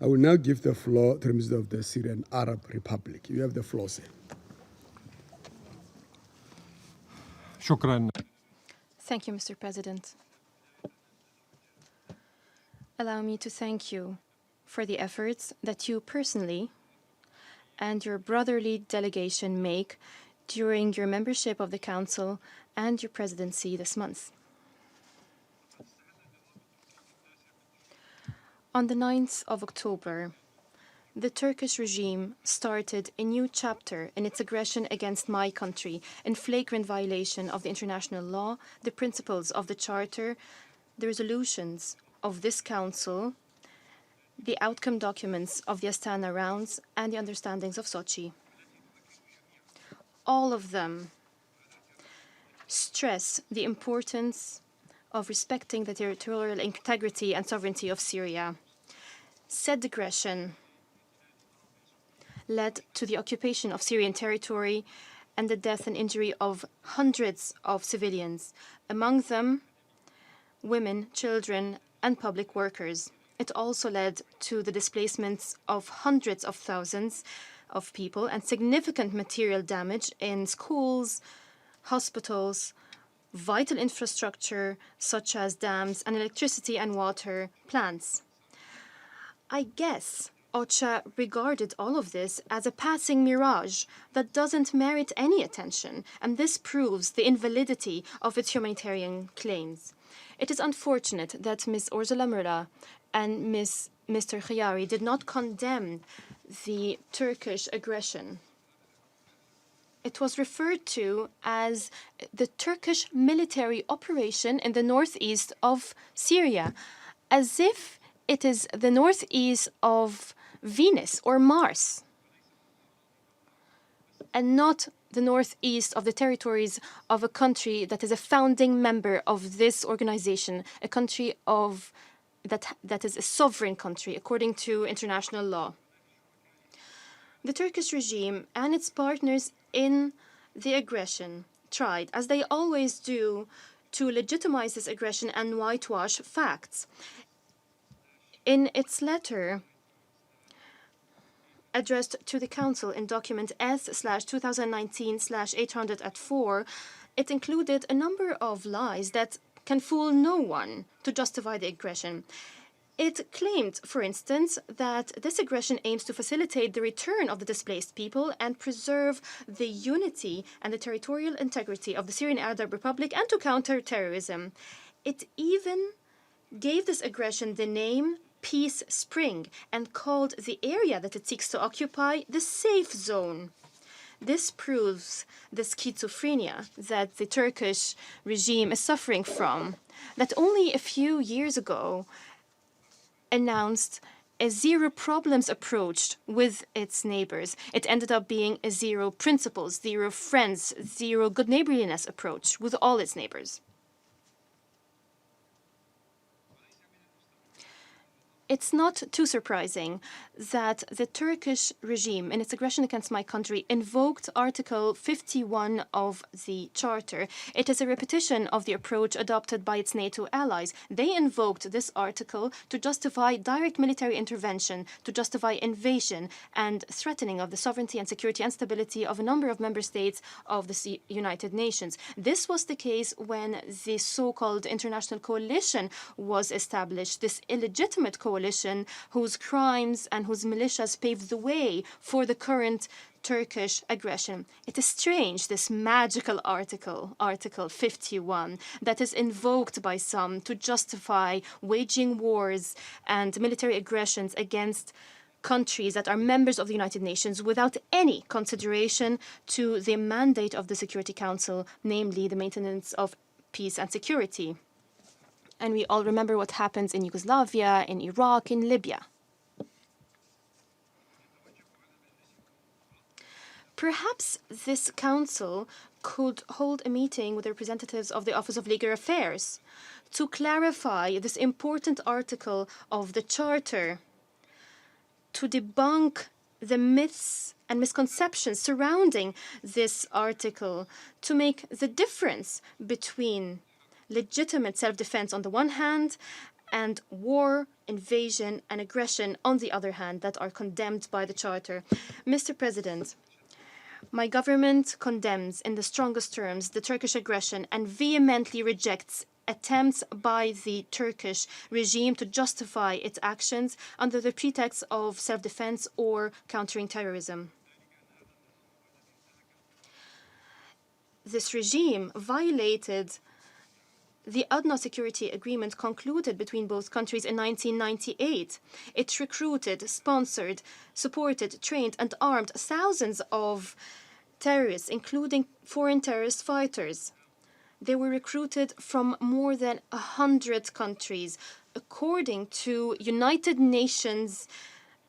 I will now give the floor to the Minister of the Syrian Arab Republic. You have the floor, sir. شكرا. Thank you, Mr. President. Allow me to thank you for the efforts that you personally and your brotherly delegation make during your membership of the Council and your presidency this month. On the 9th of October, the Turkish regime started a new chapter in its aggression against my country in flagrant violation of the international law, the principles of the Charter, the resolutions of this Council, the outcome documents of the Astana rounds, and the understandings of Sochi. All of them stress the importance of respecting the territorial integrity and sovereignty of Syria. Said aggression led to the occupation of Syrian territory and the death and injury of hundreds of civilians, among them women, children, and public workers. It also led to the displacements of hundreds of thousands of people and significant material damage in schools, hospitals, vital infrastructure such as dams and electricity and water plants. I guess OCHA regarded all of this as a passing mirage that doesn't merit any attention, and this proves the invalidity of its humanitarian claims. It is unfortunate that Ms. Ursula Müller and Mr. Khayari did not condemn the Turkish aggression. It was referred to as the Turkish military operation in the northeast of Syria, as if it is the northeast of Venus or Mars, and not the northeast of the territories of a country that is a founding member of this organization, a country that is a sovereign country according to international law. The Turkish regime and its partners in the aggression tried, as they always do, to legitimize this aggression and whitewash facts. In its letter addressed to the Council in document S/2019/800-4, it included a number of lies that can fool no one to justify the aggression. It claimed, for instance, that this aggression aims to facilitate the return of the displaced people and preserve the unity and the territorial integrity of the Syrian Arab Republic and to counter terrorism. It even gave this aggression the name Peace Spring and called the area that it seeks to occupy the safe zone. This proves the schizophrenia that the Turkish regime is suffering from, that only a few years ago announced a zero problems approach with its neighbors. It ended up being a zero principles, zero friends, zero good neighborliness approach with all its neighbors. It's not too surprising that the Turkish regime, in its aggression against my country, invoked Article 51 of the Charter. It is a repetition of the approach adopted by its NATO allies. They invoked this article to justify direct military intervention, to justify invasion and threatening of the sovereignty and security and stability of a number of member states of the United Nations. This was the case when the so-called international coalition was established, this illegitimate coalition whose crimes and whose militias paved the way for the current Turkish aggression. It is strange, this magical article, Article 51, that is invoked by some to justify waging wars and military aggressions against countries that are members of the United Nations without any consideration to the mandate of the Security Council, namely the maintenance of peace and security. And we all remember what happens in Yugoslavia, in Iraq, in Libya. Perhaps this council could hold a meeting with the representatives of the Office of Legal Affairs to clarify this important article of the Charter, to debunk the myths and misconceptions surrounding this article, to make the difference between legitimate self-defense on the one hand and war, invasion, and aggression, on the other hand, that are condemned by the Charter. Mr. President, my government condemns in the strongest terms the Turkish aggression and vehemently rejects attempts by the Turkish regime to justify its actions under the pretext of self-defense or countering terrorism. This regime violated the UNO security agreement concluded between both countries in 1998. It recruited, sponsored, supported, trained, and armed thousands of terrorists, including foreign terrorist fighters. They were recruited from more than 100 countries. According to United Nations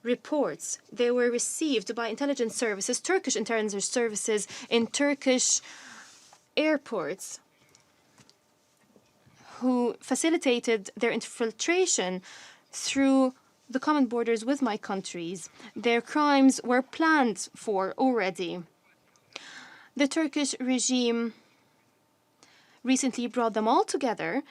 reports, they were received by intelligence services, Turkish intelligence services, in Turkish airports, who facilitated their infiltration through the common borders with my countries. Their crimes were planned for already. The Turkish regime recently brought them all together,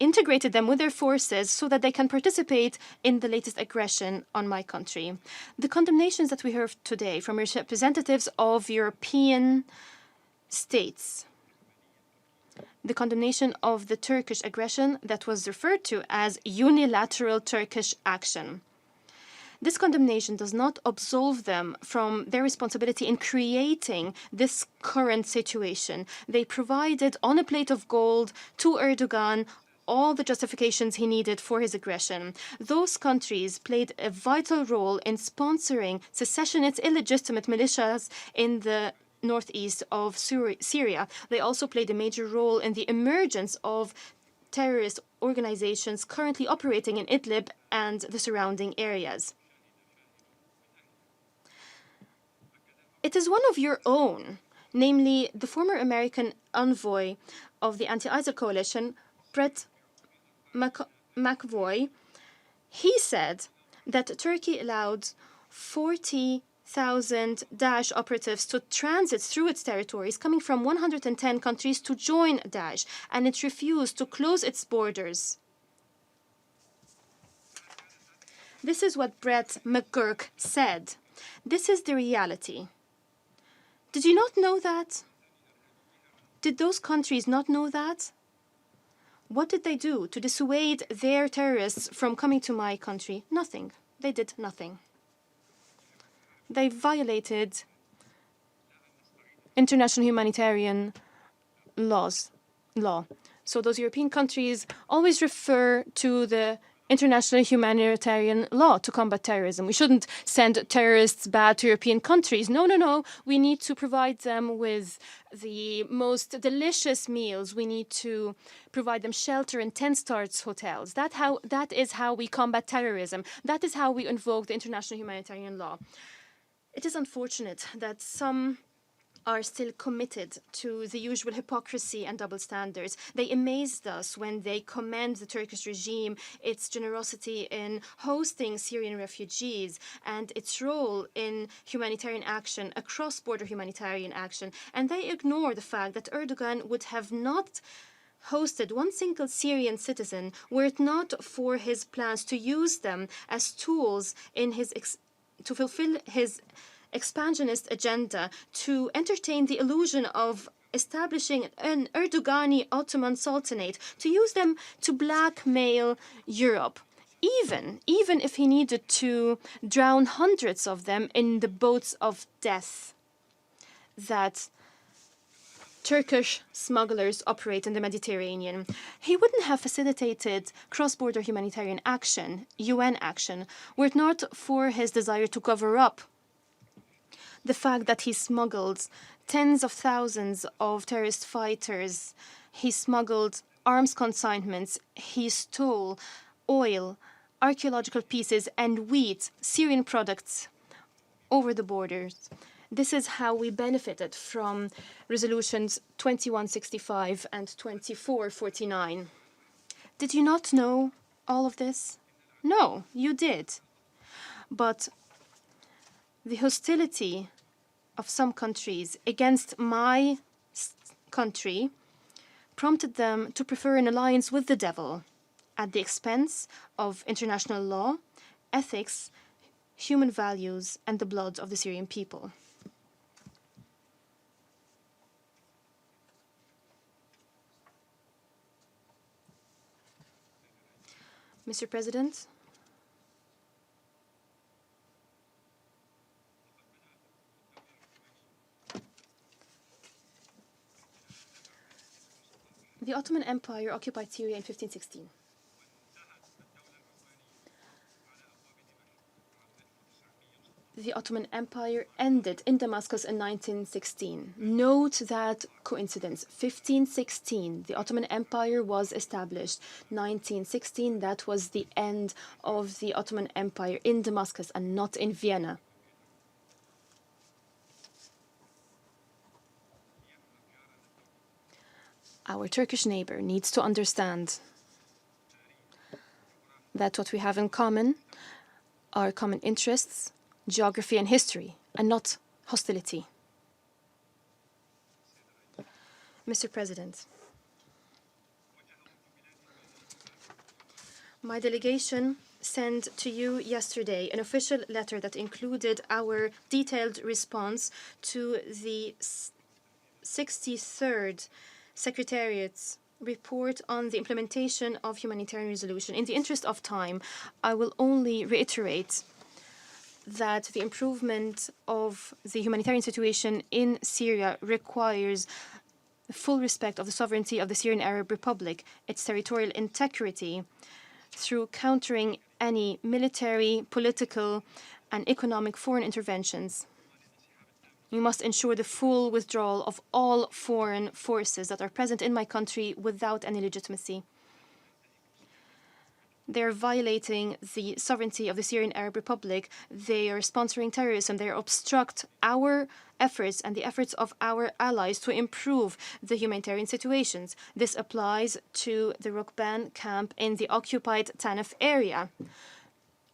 integrated them with their forces so that they can participate in the latest aggression on my country. The condemnations that we heard today from representatives of European states, the condemnation of the Turkish aggression that was referred to as unilateral Turkish action. This condemnation does not absolve them from their responsibility in creating this current situation. They provided on a plate of gold to Erdogan all the justifications he needed for his aggression. Those countries played a vital role in sponsoring secessionist illegitimate militias in the northeast of Syria. They also played a major role in the emergence of terrorist organizations currently operating in Idlib and the surrounding areas. It is one of your own, namely the former American envoy of the anti-ISIL coalition, Brett McVoy. He said that Turkey allowed 40,000 Daesh operatives to transit through its territories, coming from 110 countries to join Daesh, and it refused to close its borders. This is what Brett McGurk said. This is the reality. Did you not know that? Did those countries not know that? What did they do to dissuade their terrorists from coming to my country? Nothing. They did nothing. They violated international humanitarian law. So those European countries always refer to the international humanitarian law to combat terrorism. We shouldn't send terrorists back to European countries. No. We need to provide them with the most delicious meals. We need to provide them shelter in 10-star hotels. That is how we combat terrorism. That is how we invoke the international humanitarian law. It is unfortunate that some are still committed to the usual hypocrisy and double standards. They amazed us when they commend the Turkish regime, its generosity in hosting Syrian refugees, and its role in humanitarian action, cross-border humanitarian action. And they ignore the fact that Erdogan would have not hosted one single Syrian citizen were it not for his plans to use them as tools in his to fulfill his expansionist agenda, to entertain the illusion of establishing an Erdogani Ottoman Sultanate, to use them to blackmail Europe, even if he needed to drown hundreds of them in the boats of death that Turkish smugglers operate in the Mediterranean. He wouldn't have facilitated cross-border humanitarian action, UN action, were it not for his desire to cover up the fact that he smuggled tens of thousands of terrorist fighters. He smuggled arms consignments. He stole oil, archaeological pieces, and wheat, Syrian products, over the borders. This is how we benefited from resolutions 2165 and 2449. Did you not know all of this? No, you did. But the hostility of some countries against my country prompted them to prefer an alliance with the devil at the expense of international law, ethics, human values, and the blood of the Syrian people. Mr. President, the Ottoman Empire occupied Syria in 1516. The Ottoman Empire ended in Damascus in 1916. Note that coincidence. 1516, the Ottoman Empire was established. 1916, that was the end of the Ottoman Empire in Damascus and not in Vienna. Our Turkish neighbor needs to understand that what we have in common are common interests, geography and history, and not hostility. Mr. President, my delegation sent to you yesterday an official letter that included our detailed response to the 63rd Secretariat's report on the implementation of humanitarian resolution. In the interest of time, I will only reiterate that the improvement of the humanitarian situation in Syria requires full respect of the sovereignty of the Syrian Arab Republic, its territorial integrity, through countering any military, political, and economic foreign interventions. We must ensure the full withdrawal of all foreign forces that are present in my country without any legitimacy. They are violating the sovereignty of the Syrian Arab Republic. They are sponsoring terrorism. They obstruct our efforts and the efforts of our allies to improve the humanitarian situations. This applies to the Rukban camp in the occupied Tanaf area.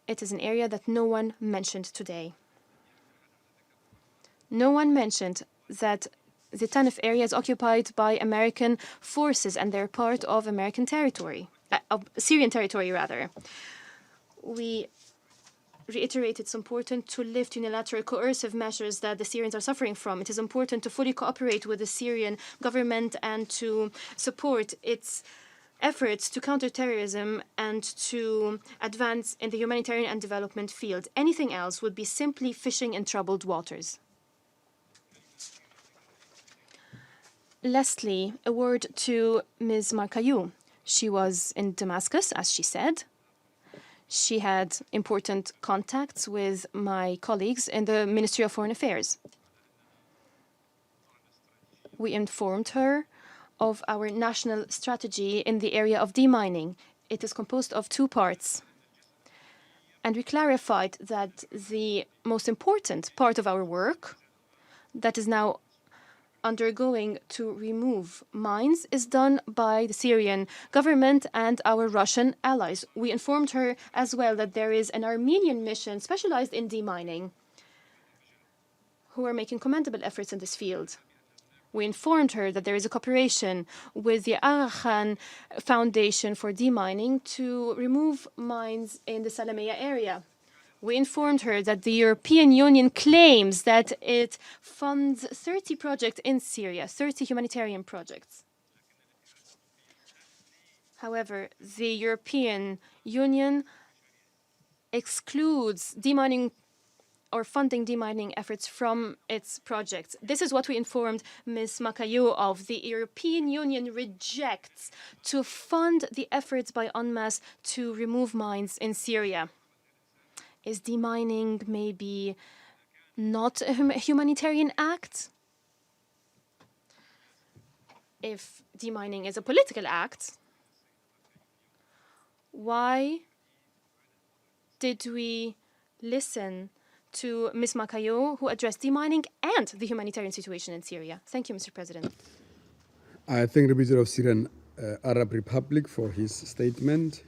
It is an area that no one mentioned today. No one mentioned that the Tanaf area is occupied by American forces and they're part of American territory. Syrian territory, rather. We reiterate it's important to lift unilateral coercive measures that the Syrians are suffering from. It is important to fully cooperate with the Syrian government and to support its efforts to counter terrorism and to advance in the humanitarian and development field. Anything else would be simply fishing in troubled waters. Lastly, a word to Ms. Markayou. She was in Damascus, as she said. She had important contacts with my colleagues in the Ministry of Foreign Affairs. We informed her of our national strategy in the area of demining. It is composed of 2 parts. And we clarified that the most important part of our work that is now undergoing to remove mines is done by the Syrian government and our Russian allies. We informed her as well that there is an Armenian mission specialized in demining who are making commendable efforts in this field. We informed her that there is a cooperation with the Aga Khan Foundation for demining to remove mines in the Salamiyya area. We informed her that the European Union claims that it funds 30 projects in Syria, 30 humanitarian projects. However, the European Union excludes demining or funding demining efforts from its projects. This is what we informed Ms. Markayou of. The European Union rejects to fund the efforts by UNMAS to remove mines in Syria. Is demining maybe not a humanitarian act? If demining is a political act, why did we listen to Ms. Markayou, who addressed demining and the humanitarian situation in Syria? Thank you, Mr. President. I thank the President of Syrian Arab Republic for his statement.